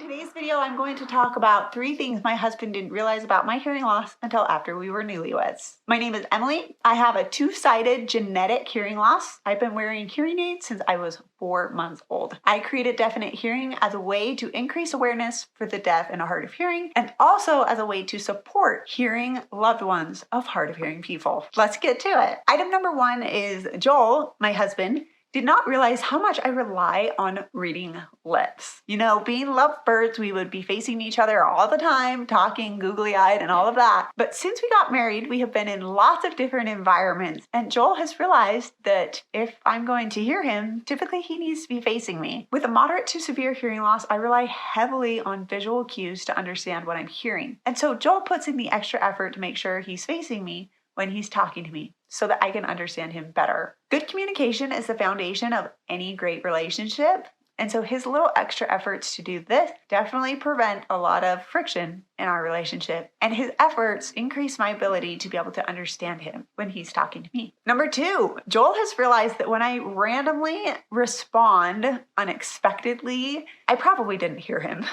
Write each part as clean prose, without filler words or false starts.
today's video, I'm going to talk about 3 things my husband didn't realize about my hearing loss until after we were newlyweds. My name is Emily. I have a 2-sided genetic hearing loss. I've been wearing hearing aids since I was 4 months old. I created Definite Hearing as a way to increase awareness for the deaf and hard of hearing, and also as a way to support hearing loved ones of hard of hearing people. Let's get to it. Item number 1 is Joel, my husband, did not realize how much I rely on reading lips. You know, being lovebirds, we would be facing each other all the time, talking googly-eyed and all of that. But since we got married, we have been in lots of different environments. And Joel has realized that if I'm going to hear him, typically he needs to be facing me. With a moderate to severe hearing loss, I rely heavily on visual cues to understand what I'm hearing. And so Joel puts in the extra effort to make sure he's facing me when he's talking to me, so that I can understand him better. Good communication is the foundation of any great relationship. And so his little extra efforts to do this definitely prevent a lot of friction in our relationship. And his efforts increase my ability to be able to understand him when he's talking to me. Number 2, Joel has realized that when I randomly respond unexpectedly, I probably didn't hear him.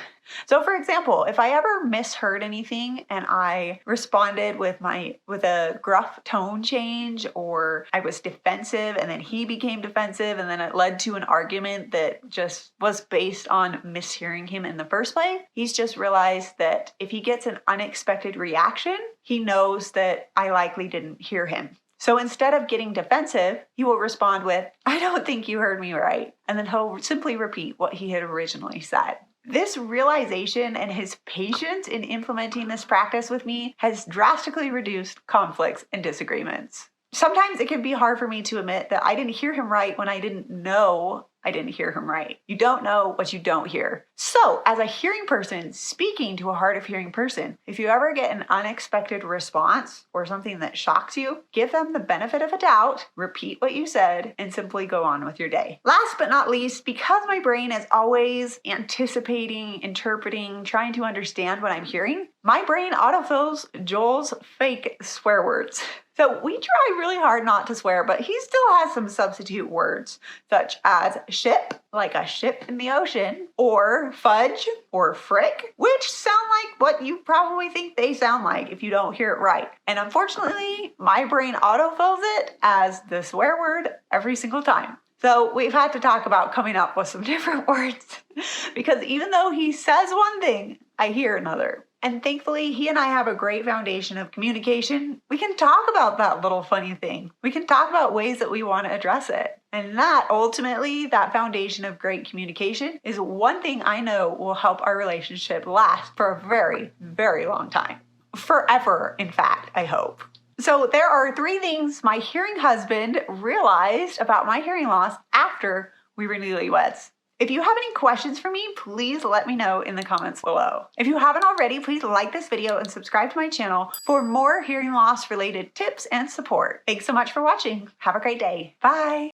So for example, if I ever misheard anything and I responded with a gruff tone change, or I was defensive and then he became defensive, and then it led to an argument that just was based on mishearing him in the first place, he's just realized that if he gets an unexpected reaction, he knows that I likely didn't hear him. So instead of getting defensive, he will respond with, "I don't think you heard me right." And then he'll simply repeat what he had originally said. This realization and his patience in implementing this practice with me has drastically reduced conflicts and disagreements. Sometimes it can be hard for me to admit that I didn't hear him right when I didn't know I didn't hear him right. You don't know what you don't hear. So as a hearing person speaking to a hard of hearing person, if you ever get an unexpected response or something that shocks you, give them the benefit of a doubt, repeat what you said, and simply go on with your day. Last but not least, because my brain is always anticipating, interpreting, trying to understand what I'm hearing, my brain autofills Joel's fake swear words. So we try really hard not to swear, but he still has some substitute words, such as ship, like a ship in the ocean, or fudge, or frick, which sound like what you probably think they sound like if you don't hear it right. And unfortunately, my brain autofills it as the swear word every single time. So we've had to talk about coming up with some different words, because even though he says one thing, I hear another. And thankfully, he and I have a great foundation of communication. We can talk about that little funny thing. We can talk about ways that we want to address it. And that ultimately, that foundation of great communication is one thing I know will help our relationship last for a very, very long time. Forever, in fact, I hope. So there are 3 things my hearing husband realized about my hearing loss after we were newlyweds. If you have any questions for me, please let me know in the comments below. If you haven't already, please like this video and subscribe to my channel for more hearing loss related tips and support. Thanks so much for watching. Have a great day. Bye.